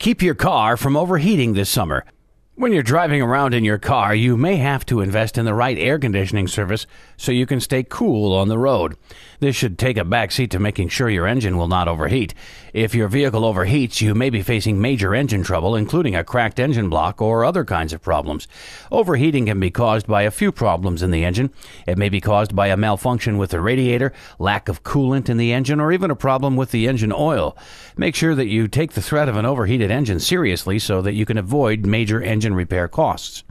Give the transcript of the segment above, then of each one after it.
Keep your car from overheating this summer. When you're driving around in your car, you may have to invest in the right air conditioning service so you can stay cool on the road. This should take a backseat to making sure your engine will not overheat. If your vehicle overheats, you may be facing major engine trouble, including a cracked engine block or other kinds of problems. Overheating can be caused by a few problems in the engine. It may be caused by a malfunction with the radiator, lack of coolant in the engine, or even a problem with the engine oil. Make sure that you take the threat of an overheated engine seriously so that you can avoid major engine repair costs.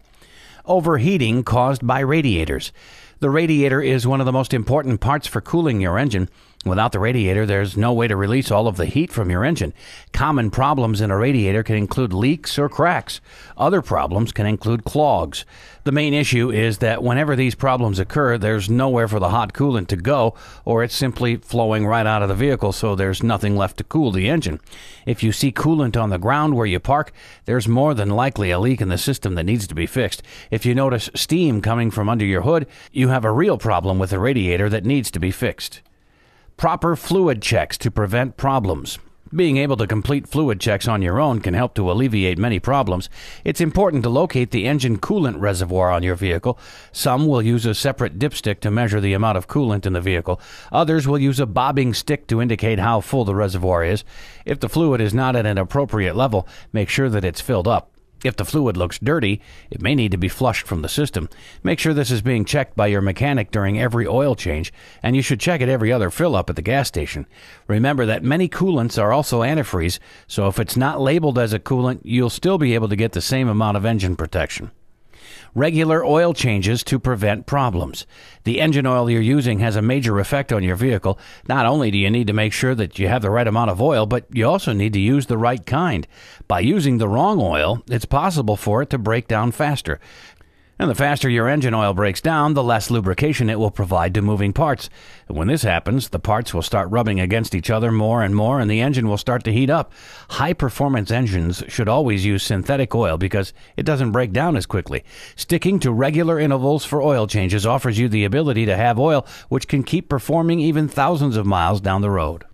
Overheating caused by radiators. The radiator is one of the most important parts for cooling your engine. Without the radiator, there's no way to release all of the heat from your engine. Common problems in a radiator can include leaks or cracks. Other problems can include clogs. The main issue is that whenever these problems occur, there's nowhere for the hot coolant to go, or it's simply flowing right out of the vehicle, so there's nothing left to cool the engine. If you see coolant on the ground where you park, there's more than likely a leak in the system that needs to be fixed. If you notice steam coming from under your hood, you have a real problem with the radiator that needs to be fixed. Proper fluid checks to prevent problems. Being able to complete fluid checks on your own can help to alleviate many problems. It's important to locate the engine coolant reservoir on your vehicle. Some will use a separate dipstick to measure the amount of coolant in the vehicle. Others will use a bobbing stick to indicate how full the reservoir is. If the fluid is not at an appropriate level, make sure that it's filled up. If the fluid looks dirty, it may need to be flushed from the system. Make sure this is being checked by your mechanic during every oil change, and you should check it every other fill-up at the gas station. Remember that many coolants are also antifreeze, so if it's not labeled as a coolant, you'll still be able to get the same amount of engine protection. Regular oil changes to prevent problems. The engine oil you're using has a major effect on your vehicle. Not only do you need to make sure that you have the right amount of oil, but you also need to use the right kind. By using the wrong oil, it's possible for it to break down faster. And the faster your engine oil breaks down, the less lubrication it will provide to moving parts. And when this happens, the parts will start rubbing against each other more and more, and the engine will start to heat up. High-performance engines should always use synthetic oil because it doesn't break down as quickly. Sticking to regular intervals for oil changes offers you the ability to have oil which can keep performing even thousands of miles down the road.